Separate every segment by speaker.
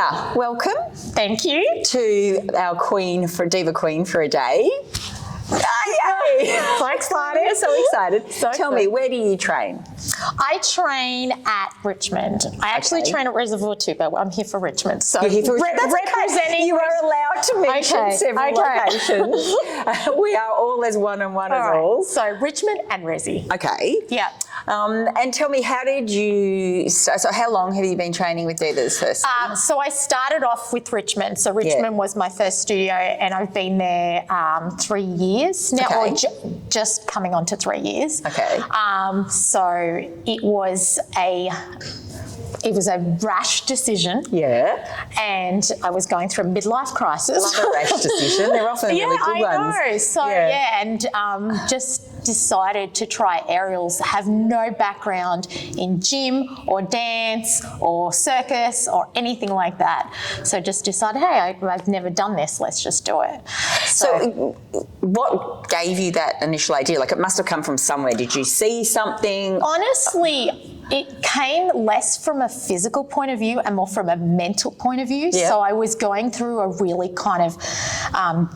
Speaker 1: Tina, welcome.
Speaker 2: Thank you.
Speaker 1: To our Diva Queen for a day. Yay!
Speaker 2: So excited.
Speaker 1: We're so excited. Tell me, where do you train?
Speaker 2: I train at Richmond. I actually train at Reservoir too, but I'm here for Richmond. So
Speaker 1: You're here for
Speaker 2: representing.
Speaker 1: Okay. You are allowed to mention several locations. We are all as one and one as all.
Speaker 2: So Richmond and Resi.
Speaker 1: Okay.
Speaker 2: Yeah.
Speaker 1: And tell me, how did you? So how long have you been training with Divas first?
Speaker 2: So I started off with Richmond. So Richmond was my first studio, and I've been there 3 years now, or just coming on to 3 years.
Speaker 1: Okay.
Speaker 2: So it was a rash decision.
Speaker 1: Yeah.
Speaker 2: And I was going through a midlife crisis.
Speaker 1: Love a rash decision. They're often really good ones.
Speaker 2: I know. So and just decided to try aerials. Have no background in gym or dance or circus or anything like that. So just decided, hey, I've never done this. Let's just do it.
Speaker 1: So what gave you that initial idea? Like, it must have come from somewhere. Did you see something?
Speaker 2: Honestly, it came less from a physical point of view and more from a mental point of view.
Speaker 1: Yeah.
Speaker 2: So I was going through a really kind of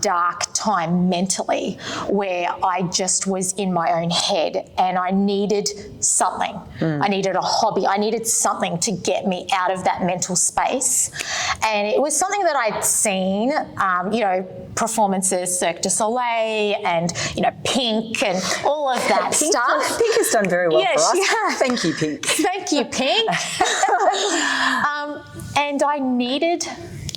Speaker 2: dark time mentally where I just was in my own head and I needed something. I needed a hobby. I needed something to get me out of that mental space. And it was something that I'd seen, performances, Cirque du Soleil and, Pink and all of that stuff.
Speaker 1: Pink has done very well for us.
Speaker 2: Yeah.
Speaker 1: Thank you, Pink.
Speaker 2: Thank you, Pink. And I needed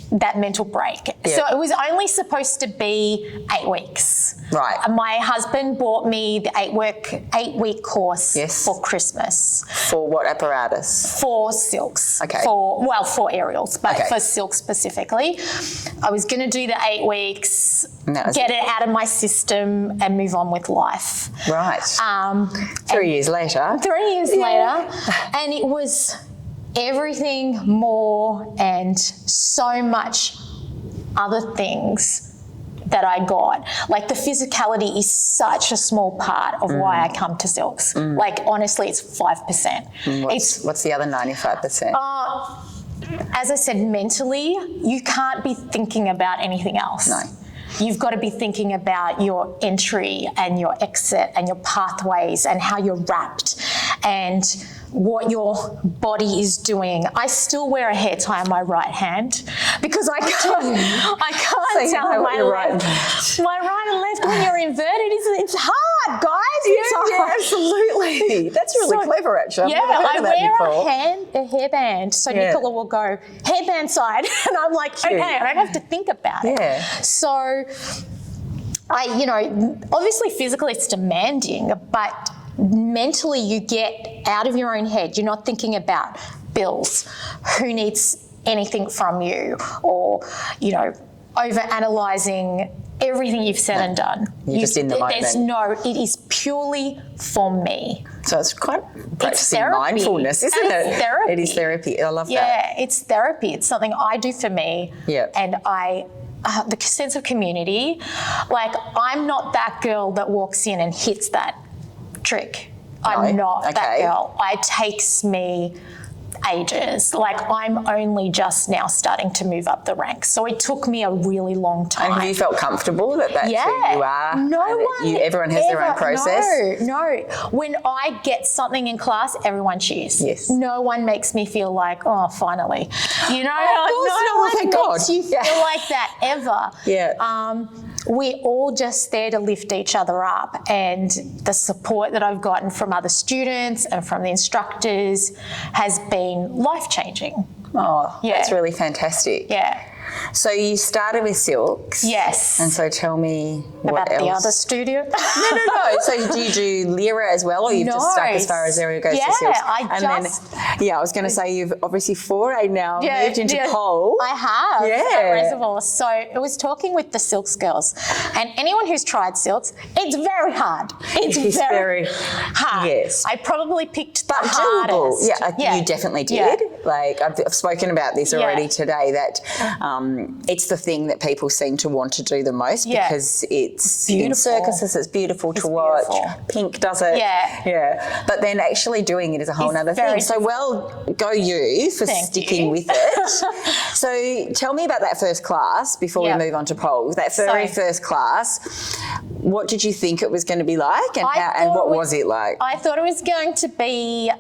Speaker 2: that mental break.
Speaker 1: Yeah.
Speaker 2: So it was only supposed to be 8 weeks.
Speaker 1: Right.
Speaker 2: My husband bought me the 8-week course for Christmas.
Speaker 1: For what apparatus?
Speaker 2: For silks.
Speaker 1: Okay.
Speaker 2: For aerials, but for silk specifically. I was going to do the 8 weeks, get it out of my system and move on with life.
Speaker 1: Right. 3 years later.
Speaker 2: 3 years later. And it was everything more and so much other things that I got. Like, the physicality is such a small part of why I come to silks. Like, honestly, it's 5%.
Speaker 1: What's the other 95%?
Speaker 2: As I said, mentally, you can't be thinking about anything else.
Speaker 1: No.
Speaker 2: You've got to be thinking about your entry and your exit and your pathways and how you're wrapped and what your body is doing. I still wear a hair tie on my right hand because I can't tell my left. My right and left when you're inverted, it's hard, guys. It's hard.
Speaker 1: Absolutely. That's really clever, actually.
Speaker 2: I wear a hairband. So Nicola will go, hairband side. And I'm like, okay, I don't have to think about it.
Speaker 1: Yeah.
Speaker 2: So obviously physically it's demanding, but mentally you get out of your own head. You're not thinking about bills, who needs anything from you, or, over-analysing everything you've said and done.
Speaker 1: You're just in the moment.
Speaker 2: It is purely for me.
Speaker 1: So it's quite practicing mindfulness, isn't it?
Speaker 2: It's therapy.
Speaker 1: It is therapy. I love that.
Speaker 2: Yeah, it's therapy. It's something I do for me.
Speaker 1: Yeah.
Speaker 2: And the sense of community, like, I'm not that girl that walks in and hits that trick. I'm not that girl. It takes me ages. Like, I'm only just now starting to move up the ranks. So it took me a really long time.
Speaker 1: And have you felt comfortable that that's who you are? Everyone has their own process?
Speaker 2: No. When I get something in class, everyone cheers.
Speaker 1: Yes.
Speaker 2: No one makes me feel like, oh, finally.
Speaker 1: Thank
Speaker 2: God. Makes you feel like that ever.
Speaker 1: Yeah.
Speaker 2: We're all just there to lift each other up, and the support that I've gotten from other students and from the instructors has been life-changing.
Speaker 1: Oh, that's really fantastic.
Speaker 2: Yeah.
Speaker 1: So you started with silks.
Speaker 2: Yes.
Speaker 1: And so tell me what
Speaker 2: about
Speaker 1: else.
Speaker 2: The other studio.
Speaker 1: No. So do you do Lyra as well, or you've just stuck as far as area goes to silks? I was going to say you've obviously forayed now, moved into pole.
Speaker 2: I have. At Reservoir. So I was talking with the silks girls, and anyone who's tried silks, it's very hard. It's very hard.
Speaker 1: Yes.
Speaker 2: I probably picked the
Speaker 1: hardest.
Speaker 2: Yeah,
Speaker 1: you definitely did.
Speaker 2: Yeah.
Speaker 1: Like, I've spoken about this already today, that it's the thing that people seem to want to do the most because it's in circuses, it's beautiful to watch. Pink does it. Yeah. But then actually doing it is a whole other thing. So well go you for sticking with it. So tell me about that first class before we move on to polls. That very first class, what did you think it was going to be like and what was it like?
Speaker 2: I thought it was going to be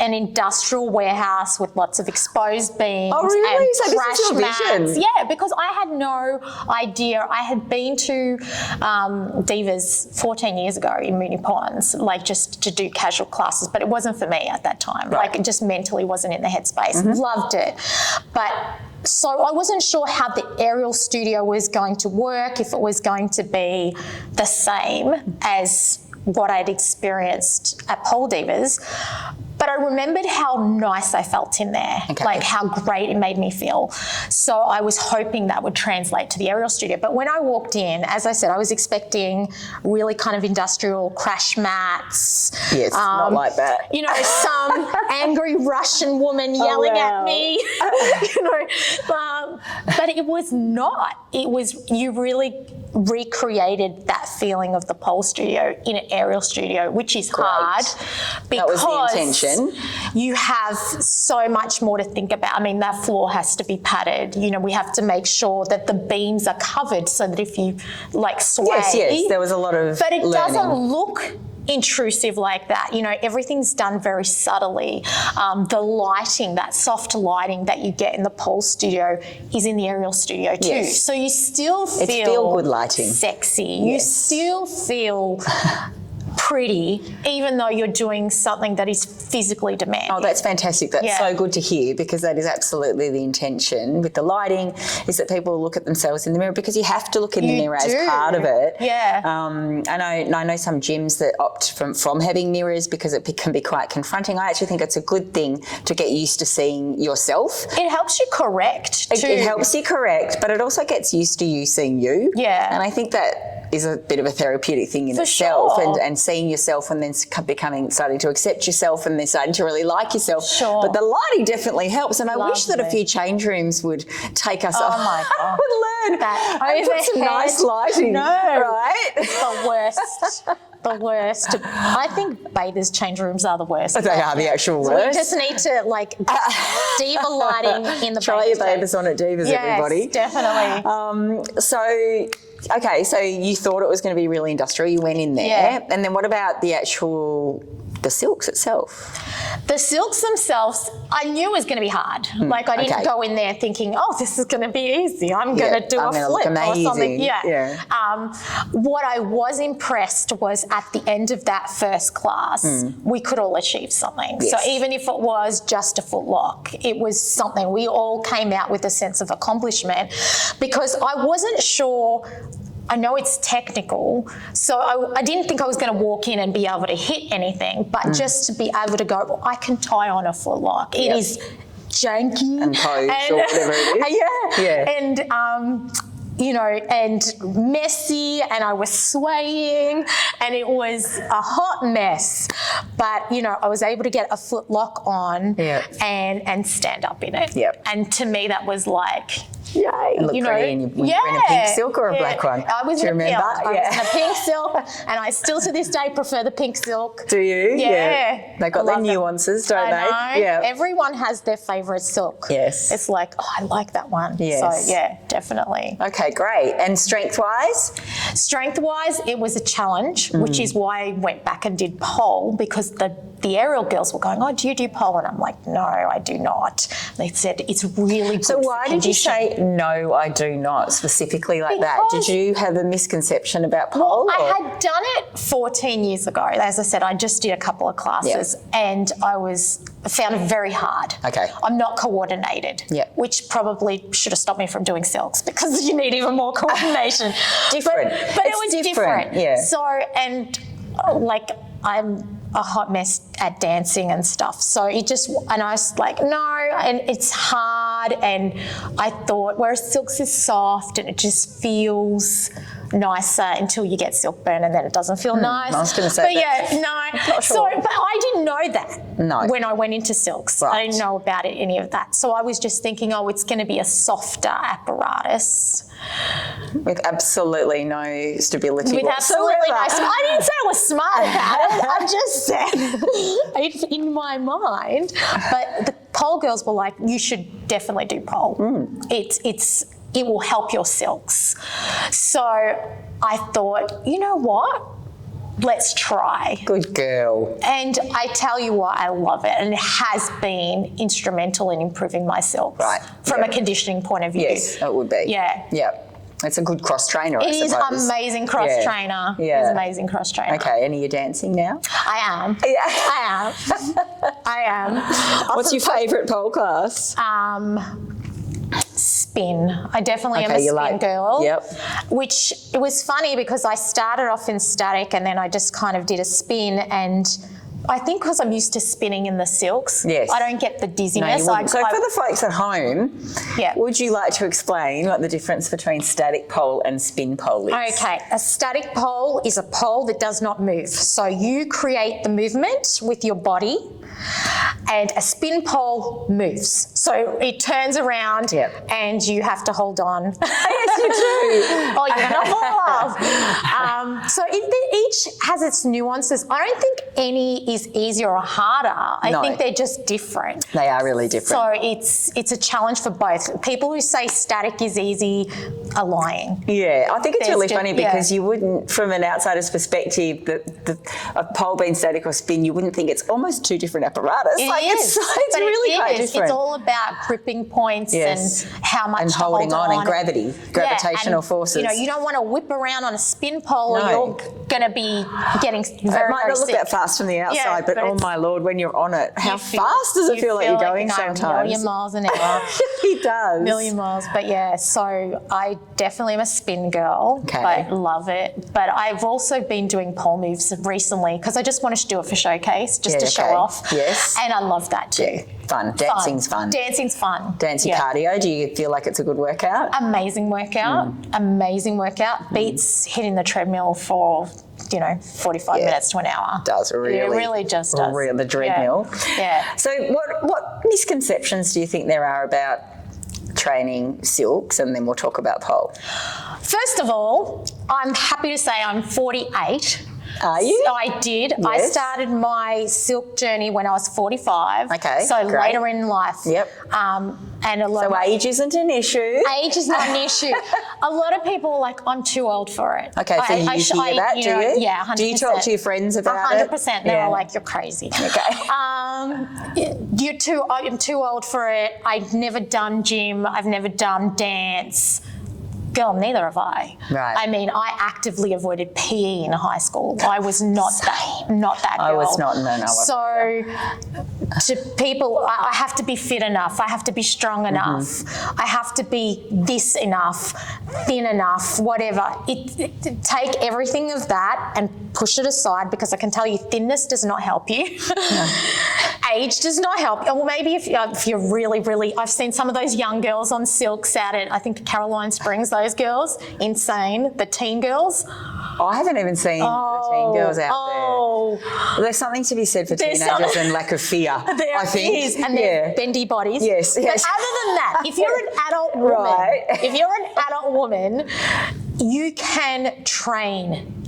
Speaker 2: an industrial warehouse with lots of exposed beams and
Speaker 1: so
Speaker 2: crash
Speaker 1: this is your
Speaker 2: mats.
Speaker 1: vision.
Speaker 2: Yeah, because I had no idea. I had been to Divas 14 years ago in Moonee Ponds, like just to do casual classes, but it wasn't for me at that time. Like it just mentally wasn't in the headspace. Loved it. But so I wasn't sure how the aerial studio was going to work, if it was going to be the same as what I'd experienced at Pole Divas. But I remembered how nice I felt in there, like how great it made me feel. So I was hoping that would translate to the aerial studio. But when I walked in, as I said, I was expecting really kind of industrial crash mats.
Speaker 1: Yes, not like that.
Speaker 2: You know, some angry Russian woman yelling at me. You know, but it was not. It was, you really recreated that feeling of the pole studio in an aerial studio, which is hard because
Speaker 1: that was the intention.
Speaker 2: You have so much more to think about. I mean, that floor has to be padded. You know, we have to make sure that the beams are covered so that if you like sway.
Speaker 1: Yes, there was a lot of
Speaker 2: But it
Speaker 1: learning.
Speaker 2: doesn't look intrusive like that. You know, everything's done very subtly. The lighting, that soft lighting that you get in the pole studio is in the aerial studio too.
Speaker 1: Yes.
Speaker 2: So you still feel
Speaker 1: feel-good lighting.
Speaker 2: Sexy. You still feel pretty, even though you're doing something that is physically demanding.
Speaker 1: Oh, that's fantastic. That's so good to hear, because that is absolutely the intention with the lighting, is that people look at themselves in the mirror, because you have to look in the mirror as part of it.
Speaker 2: Yeah.
Speaker 1: I know some gyms that opt from having mirrors because it can be quite confronting. I actually think it's a good thing to get used to seeing yourself.
Speaker 2: It helps you correct too.
Speaker 1: It helps you correct, but it also gets used to you seeing you.
Speaker 2: Yeah.
Speaker 1: And I think that is a bit of a therapeutic thing in itself, and seeing yourself and then starting to accept yourself and then starting to really like yourself.
Speaker 2: Sure.
Speaker 1: But the lighting definitely helps, and I wish that a few change rooms would take us off.
Speaker 2: My God.
Speaker 1: would learn
Speaker 2: That
Speaker 1: and put some nice lighting. Right?
Speaker 2: It's the worst. The worst. I think bathers' change rooms are the worst.
Speaker 1: They are the actual
Speaker 2: So
Speaker 1: worst.
Speaker 2: we just need to Diva lighting in the
Speaker 1: Try your bathers on at Divas, everybody.
Speaker 2: Yes, definitely.
Speaker 1: So you thought it was going to be really industrial. You went in there, and then what about the silks itself?
Speaker 2: The silks themselves, I knew it was going to be hard. Like I didn't go in there thinking, oh, this is going to be easy. I'm going to do a flip or something. What I was impressed was at the end of that first class, we could all achieve something.
Speaker 1: Yes.
Speaker 2: So even if it was just a foot lock, it was something. We all came out with a sense of accomplishment, because I wasn't sure. I know it's technical, so I didn't think I was going to walk in and be able to hit anything, but just to be able to go, I can tie on a foot lock. It is janky.
Speaker 1: And pose or whatever it is.
Speaker 2: And you know, and messy, and I was swaying, and it was a hot mess. But, you know, I was able to get a foot lock on and stand up in it.
Speaker 1: Yep.
Speaker 2: And to me, that was like,
Speaker 1: yay. It looked pretty, and were you in a pink silk or a black one?
Speaker 2: I was
Speaker 1: Do you
Speaker 2: in a
Speaker 1: remember?
Speaker 2: pink. I was in a pink silk, and I still to this day prefer the pink silk.
Speaker 1: Do you?
Speaker 2: Yeah.
Speaker 1: They got their nuances, don't they?
Speaker 2: I know.
Speaker 1: Yeah.
Speaker 2: Everyone has their favourite silk.
Speaker 1: Yes.
Speaker 2: It's like, oh, I like that one.
Speaker 1: Yes.
Speaker 2: So, yeah, definitely.
Speaker 1: Okay, great. And strength-wise?
Speaker 2: Strength-wise, it was a challenge, which is why I went back and did pole, because the aerial girls were going, oh, do you do pole? And I'm like, no, I do not. They said, it's really good.
Speaker 1: So why did you say, no, I do not, specifically like that? Did you have a misconception about pole?
Speaker 2: Well, I had done it 14 years ago. As I said, I just did a couple of classes and I found it very hard.
Speaker 1: Okay.
Speaker 2: I'm not coordinated, which probably should have stopped me from doing silks, because you need even more coordination.
Speaker 1: Different.
Speaker 2: But it was different.
Speaker 1: Yeah.
Speaker 2: So, and I'm a hot mess at dancing and stuff. So and I was like, no, and it's hard. And I thought, whereas silks is soft and it just feels nicer until you get silk burn, and then it doesn't feel nice.
Speaker 1: I was going to say
Speaker 2: but
Speaker 1: Not sure.
Speaker 2: but I didn't know that when I went into silks.
Speaker 1: Right.
Speaker 2: I didn't know about it, any of that. So I was just thinking, it's going to be a softer apparatus.
Speaker 1: With absolutely no stability
Speaker 2: With
Speaker 1: whatsoever.
Speaker 2: absolutely no. I didn't say I was smart about it. I just said it's in my mind. But the pole girls were like, you should definitely do pole. It will help your silks. So I thought, you know what? Let's try.
Speaker 1: Good girl.
Speaker 2: And I tell you what, I love it. And it has been instrumental in improving my silks.
Speaker 1: Right.
Speaker 2: From a conditioning point of view.
Speaker 1: Yes, it would be.
Speaker 2: Yeah.
Speaker 1: Yeah. It's a good cross trainer, I suppose.
Speaker 2: It is amazing cross trainer.
Speaker 1: Yeah.
Speaker 2: It is amazing cross trainer.
Speaker 1: Okay, and are you dancing now?
Speaker 2: I am.
Speaker 1: Yeah.
Speaker 2: I am.
Speaker 1: What's your favourite pole class?
Speaker 2: Spin. I definitely am a spin girl.
Speaker 1: Yep.
Speaker 2: Which, it was funny because I started off in static and then I just kind of did a spin, and I think because I'm used to spinning in the silks, I don't get the dizziness.
Speaker 1: So for the folks at home, would you like to explain what the difference between static pole and spin pole is?
Speaker 2: Okay, a static pole is a pole that does not move. So you create the movement with your body, and a spin pole moves. So it turns around and you have to hold on.
Speaker 1: Yes, you do.
Speaker 2: Or you're going to fall off. So each has its nuances. I don't think any is easier or harder. I think they're just different.
Speaker 1: They are really different.
Speaker 2: So it's a challenge for both. People who say static is easy are lying.
Speaker 1: Yeah, I think it's really funny because you wouldn't, from an outsider's perspective, a pole being static or spin, you wouldn't think it's almost two different apparatus. It's really quite different.
Speaker 2: It's all about gripping points and how much
Speaker 1: and holding on and gravity, gravitational
Speaker 2: and,
Speaker 1: forces.
Speaker 2: You know, you don't want to whip around on a spin pole or you're going to be getting very,
Speaker 1: it might not look that fast from the outside, but oh my Lord, when you're on it, how fast does it feel like you're going sometimes?
Speaker 2: A million miles an hour.
Speaker 1: It does.
Speaker 2: A million miles. But so I definitely am a spin girl, but love it. But I've also been doing pole moves recently because I just wanted to do it for showcase, just to show off.
Speaker 1: Yes.
Speaker 2: And I love that too.
Speaker 1: Yeah. Fun. Dancing's fun.
Speaker 2: Dancing's fun.
Speaker 1: Dancing cardio. Do you feel like it's a good workout?
Speaker 2: Amazing workout. Amazing workout. Beats hitting the treadmill for 45 minutes to an hour.
Speaker 1: It does, really.
Speaker 2: It really just does.
Speaker 1: The treadmill.
Speaker 2: Yeah.
Speaker 1: So what misconceptions do you think there are about training silks, and then we'll talk about pole?
Speaker 2: First of all, I'm happy to say I'm 48.
Speaker 1: Are you?
Speaker 2: I did.
Speaker 1: Yes.
Speaker 2: I started my silk journey when I was 45.
Speaker 1: Okay,
Speaker 2: so
Speaker 1: great.
Speaker 2: later in life.
Speaker 1: Yep.
Speaker 2: And a lot
Speaker 1: so age isn't an issue.
Speaker 2: Age is not an issue. A lot of people are like, I'm too old for it.
Speaker 1: Okay, so you hear that, do you?
Speaker 2: Yeah, 100%.
Speaker 1: Do you talk to your friends about
Speaker 2: 100%. They're all like, you're crazy.
Speaker 1: Okay.
Speaker 2: I'm too old for it. I've never done gym. I've never done dance. Girl, neither have I.
Speaker 1: Right.
Speaker 2: I mean, I actively avoided PE in high school. I was not that girl.
Speaker 1: I was not, no.
Speaker 2: So to people, I have to be fit enough. I have to be strong enough. I have to be this enough, thin enough, whatever. Take everything of that and push it aside, because I can tell you thinness does not help you. No. Age does not help. Well, maybe if you're really, really, I've seen some of those young girls on silks out at, I think, Caroline Springs, those girls, insane, the teen girls.
Speaker 1: I haven't even seen the teen girls out there. There's something to be said for teenagers and lack of fear, I think.
Speaker 2: Is, and their bendy bodies.
Speaker 1: Yes.
Speaker 2: But other than that, if you're an adult woman, you can train.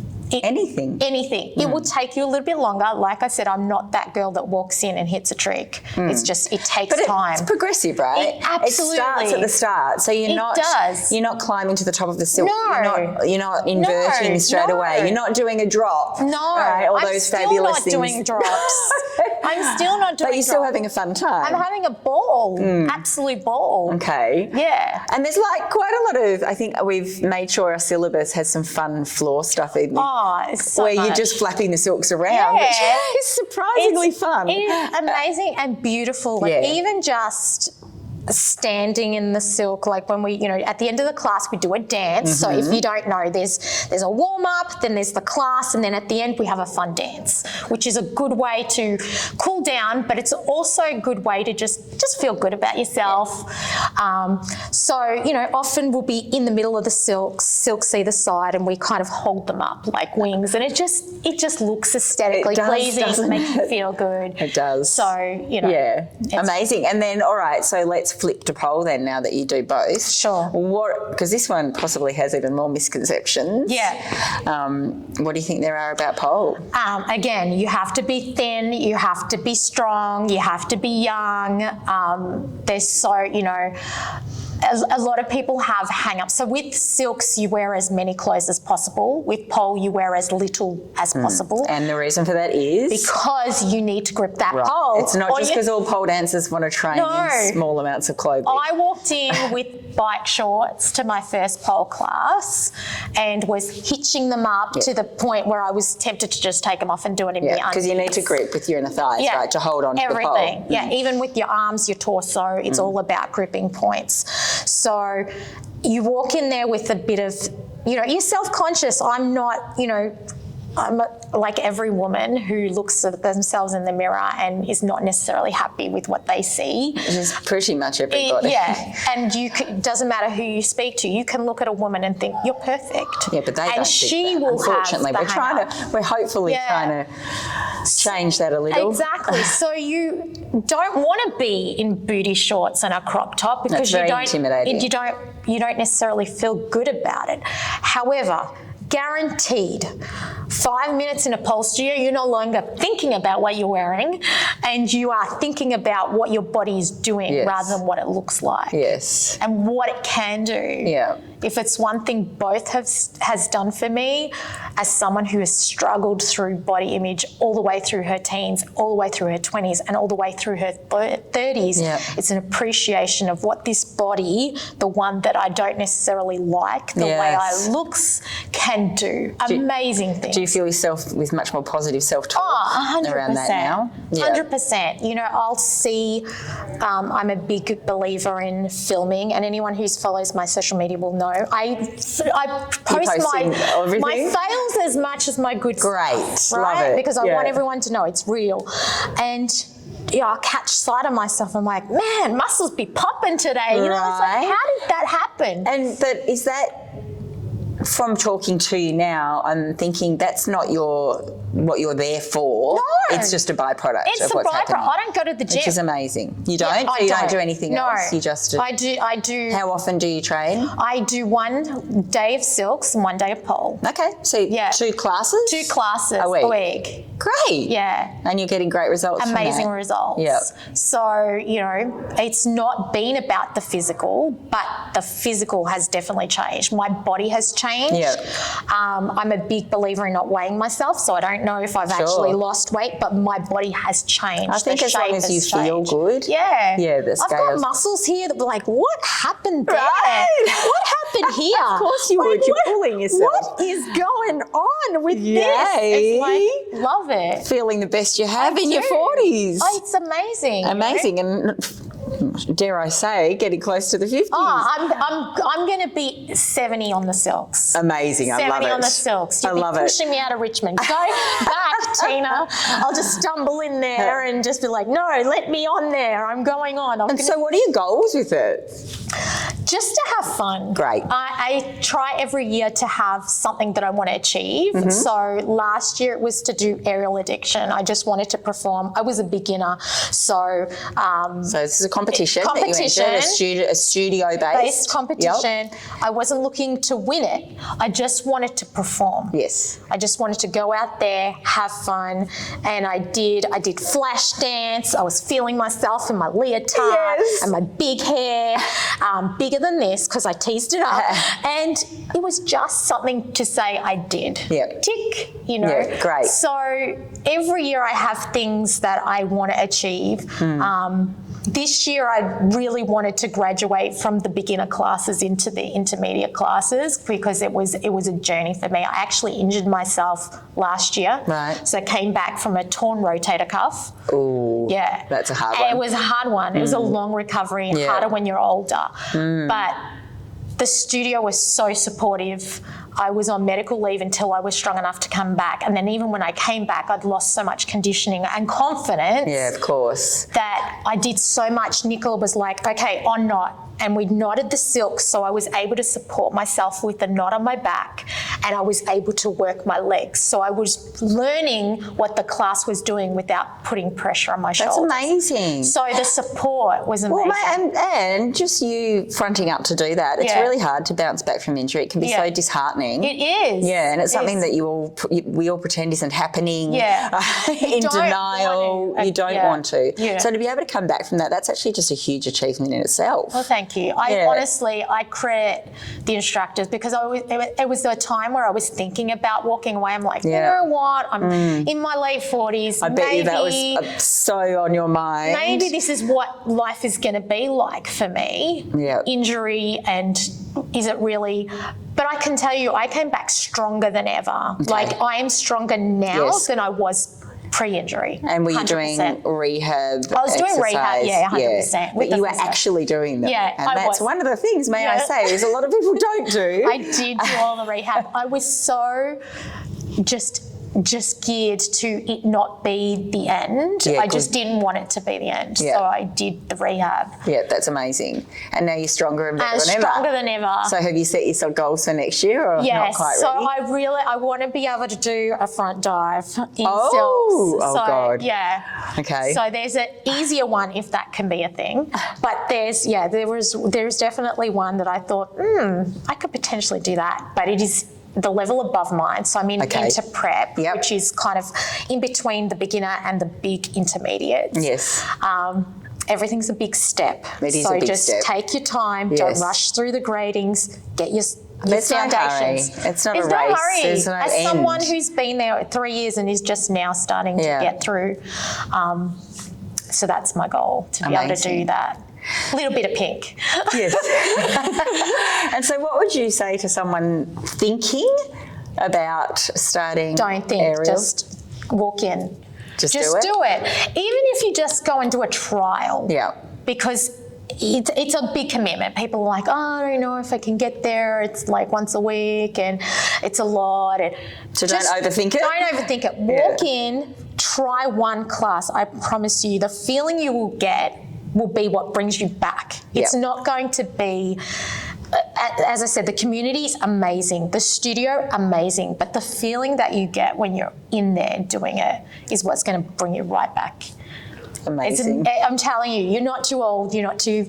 Speaker 1: Anything.
Speaker 2: It will take you a little bit longer. Like I said, I'm not that girl that walks in and hits a trick. It's just, it takes time.
Speaker 1: It's progressive, right?
Speaker 2: Absolutely.
Speaker 1: It starts at the start. So you're not climbing to the top of the silk.
Speaker 2: No.
Speaker 1: You're not inverting straight away. You're not doing a drop.
Speaker 2: No.
Speaker 1: Right? All those fabulous things.
Speaker 2: I'm still not doing drops. I'm still not doing
Speaker 1: But you're still having a fun time.
Speaker 2: I'm having a ball. Absolute ball.
Speaker 1: Okay.
Speaker 2: Yeah.
Speaker 1: And there's like quite a lot of, I think we've made sure our syllabus has some fun floor stuff even.
Speaker 2: It's so
Speaker 1: where
Speaker 2: much.
Speaker 1: you're just flapping the silks around, which is surprisingly fun.
Speaker 2: It is amazing and beautiful. Like even just standing in the silk, like when we, at the end of the class we do a dance. So if you don't know, there's a warm up, then there's the class, and then at the end we have a fun dance, which is a good way to cool down, but it's also a good way to just feel good about yourself. So, you know, often we'll be in the middle of the silks either side, and we kind of hold them up like wings, and it just looks aesthetically pleasing. It makes you feel good.
Speaker 1: It does.
Speaker 2: So, you know.
Speaker 1: Yeah, amazing. And then, all right, so let's flip to pole then now that you do both.
Speaker 2: Sure.
Speaker 1: Because this one possibly has even more misconceptions.
Speaker 2: Yeah.
Speaker 1: What do you think there are about pole?
Speaker 2: Again, you have to be thin, you have to be strong, you have to be young. There's so, you know, a lot of people have hang-ups. So with silks, you wear as many clothes as possible. With pole, you wear as little as possible.
Speaker 1: And the reason for that is?
Speaker 2: Because you need to grip that pole.
Speaker 1: It's not just because all pole dancers want to train in small amounts of clothing.
Speaker 2: I walked in with bike shorts to my first pole class and was hitching them up to the point where I was tempted to just take them off and do it in the undies.
Speaker 1: Because you need to grip with your inner thighs, right, to hold on to the pole.
Speaker 2: Everything. Yeah, even with your arms, your torso, it's all about gripping points. So you walk in there with a bit of, you know, you're self-conscious. I'm not, you know, I'm like every woman who looks at themselves in the mirror and is not necessarily happy with what they see.
Speaker 1: Which is pretty much everybody.
Speaker 2: And doesn't matter who you speak to, you can look at a woman and think, you're perfect.
Speaker 1: Yeah, but they don't think that, unfortunately. We're hopefully trying to change that a little.
Speaker 2: Exactly. So you don't want to be in booty shorts and a crop top because
Speaker 1: you
Speaker 2: don't necessarily feel good about it. However, guaranteed, 5 minutes in a pole studio, you're no longer thinking about what you're wearing, and you are thinking about what your body is doing rather than what it looks like.
Speaker 1: Yes.
Speaker 2: And what it can do.
Speaker 1: Yeah.
Speaker 2: If it's one thing both has done for me, as someone who has struggled through body image all the way through her teens, all the way through her 20s, and all the way through her 30s, it's an appreciation of what this body, the one that I don't necessarily like, the way I looks, can do. Amazing things.
Speaker 1: Do you feel yourself with much more positive self-talk around that now?
Speaker 2: 100%. You know, I'll see, I'm a big believer in filming, and anyone who follows my social media will know I post my fails as much as my good stuff, right?
Speaker 1: Love it.
Speaker 2: Because I want everyone to know it's real. And I catch sight of myself. I'm like, man, muscles be popping today. You know, it's like, how did that happen?
Speaker 1: But is that, from talking to you now, I'm thinking that's not what you're there for.
Speaker 2: No.
Speaker 1: It's just a byproduct
Speaker 2: It's
Speaker 1: of what's happening.
Speaker 2: I don't go to the gym.
Speaker 1: Which is amazing. You don't?
Speaker 2: Yeah,
Speaker 1: you don't do anything else? You just
Speaker 2: I do.
Speaker 1: How often do you train?
Speaker 2: I do 1 day of silks and 1 day of pole.
Speaker 1: Okay. So 2 classes?
Speaker 2: 2 classes a week.
Speaker 1: Great.
Speaker 2: Yeah.
Speaker 1: And you're getting great results from that.
Speaker 2: Amazing results.
Speaker 1: Yeah.
Speaker 2: So, you know, it's not been about the physical, but the physical has definitely changed. My body has changed.
Speaker 1: Yeah.
Speaker 2: I'm a big believer in not weighing myself, so I don't know if I've actually lost weight, but my body has changed.
Speaker 1: I think as long as you feel good.
Speaker 2: Yeah.
Speaker 1: Yeah,
Speaker 2: I've got muscles here that were like, what happened there?
Speaker 1: Right.
Speaker 2: What happened here?
Speaker 1: Of course you would. You're fooling yourself.
Speaker 2: What is going on with this? It's like, love it.
Speaker 1: Feeling the best you have in your 40s.
Speaker 2: Oh, it's amazing.
Speaker 1: Amazing. And dare I say, getting close to the 50s.
Speaker 2: Oh, I'm going to be 70 on the silks.
Speaker 1: Amazing. I love it.
Speaker 2: 70 on the silks. You'll be pushing me out of Richmond. Go back, Tina. I'll just stumble in there and just be like, no, let me on there. I'm going on.
Speaker 1: So what are your goals with it?
Speaker 2: Just to have fun.
Speaker 1: Great.
Speaker 2: I try every year to have something that I want to achieve. Mm-hmm. So last year it was to do aerial addiction. I just wanted to perform. I was a beginner. So
Speaker 1: this is a competition that you entered, a studio-based
Speaker 2: competition. Yep. I wasn't looking to win it. I just wanted to perform.
Speaker 1: Yes.
Speaker 2: I just wanted to go out there, have fun, and I did flash dance. I was feeling myself in my leotard and my big hair, bigger than this because I teased it up, and it was just something to say I did.
Speaker 1: Yeah.
Speaker 2: Tick, you know.
Speaker 1: Yeah, great.
Speaker 2: So every year I have things that I want to achieve. This year I really wanted to graduate from the beginner classes into the intermediate classes because it was a journey for me. I actually injured myself last year.
Speaker 1: Right.
Speaker 2: So I came back from a torn rotator cuff.
Speaker 1: Ooh.
Speaker 2: Yeah.
Speaker 1: That's a hard one.
Speaker 2: It was a hard one. It was a long recovery, harder when you're older. But the studio was so supportive. I was on medical leave until I was strong enough to come back. And then even when I came back, I'd lost so much conditioning and confidence.
Speaker 1: Yeah, of course.
Speaker 2: That I did so much. Nicola was like, okay, on knot. And we knotted the silk, so I was able to support myself with the knot on my back, and I was able to work my legs. So I was learning what the class was doing without putting pressure on my shoulders.
Speaker 1: That's amazing.
Speaker 2: So the support was amazing.
Speaker 1: Well, and just you fronting up to do that, it's really hard to bounce back from injury. It can be so disheartening.
Speaker 2: It is.
Speaker 1: Yeah, and it's something that we all pretend isn't happening.
Speaker 2: Yeah.
Speaker 1: In denial. You don't want to.
Speaker 2: Yeah.
Speaker 1: So to be able to come back from that, that's actually just a huge achievement in itself.
Speaker 2: Well, thank you. Honestly, I credit the instructors, because it was a time where I was thinking about walking away. I'm like, you know what? I'm in my late 40s.
Speaker 1: I bet you that was so on your mind.
Speaker 2: Maybe this is what life is going to be like for me.
Speaker 1: Yeah.
Speaker 2: Injury, and is it really? But I can tell you, I came back stronger than ever.
Speaker 1: Okay.
Speaker 2: Like, I am stronger now than I was pre-injury.
Speaker 1: And were you
Speaker 2: 100%.
Speaker 1: doing rehab?
Speaker 2: I was doing rehab, 100%.
Speaker 1: Yeah. But you were actually doing them.
Speaker 2: Yeah,
Speaker 1: and that's one of the things, may I say, is a lot of people don't do.
Speaker 2: I did do all the rehab. I was so just geared to it not be the end. I just didn't want it to be the end. So I did the rehab.
Speaker 1: Yeah, that's amazing. And now you're stronger and better than ever.
Speaker 2: Stronger than ever.
Speaker 1: So have you set yourself goals for next year, or not quite ready?
Speaker 2: I want to be able to do a front dive in silks.
Speaker 1: Oh, God.
Speaker 2: Yeah.
Speaker 1: Okay.
Speaker 2: So there's an easier one, if that can be a thing. But there's definitely one that I thought, I could potentially do that. But it is the level above mine. So I'm into prep, which is kind of in between the beginner and the big intermediates.
Speaker 1: Yes.
Speaker 2: Everything's a big step.
Speaker 1: It is a big step.
Speaker 2: So just take your time. Yes. Don't rush through the gradings. Get your foundations.
Speaker 1: It's not a race.
Speaker 2: No hurry.
Speaker 1: There's no
Speaker 2: As
Speaker 1: end.
Speaker 2: someone who's been there 3 years and is just now starting to get through, so that's my goal, to be able to do that. A little bit of pink.
Speaker 1: Yes. And so what would you say to someone thinking about starting
Speaker 2: Don't think,
Speaker 1: aerial?
Speaker 2: just walk in.
Speaker 1: Just
Speaker 2: do it. Even if you just go and do a trial.
Speaker 1: Yeah.
Speaker 2: Because it's a big commitment. People are like, I don't know if I can get there. It's like once a week and it's a lot. And
Speaker 1: so don't overthink it?
Speaker 2: Don't overthink it. Walk in, try one class. I promise you, the feeling you will get will be what brings you back. It's not going to be, as I said, the community is amazing, the studio amazing, but the feeling that you get when you're in there doing it is what's going to bring you right back.
Speaker 1: Amazing.
Speaker 2: I'm telling you, you're not too old, you're not too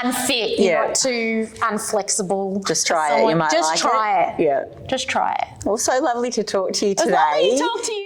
Speaker 2: unfit, you're not too unflexible.
Speaker 1: Just try it, you might like it.
Speaker 2: Just try it.
Speaker 1: Yeah.
Speaker 2: Just try it.
Speaker 1: Well, so lovely to talk to you today.
Speaker 2: It was lovely to talk to you.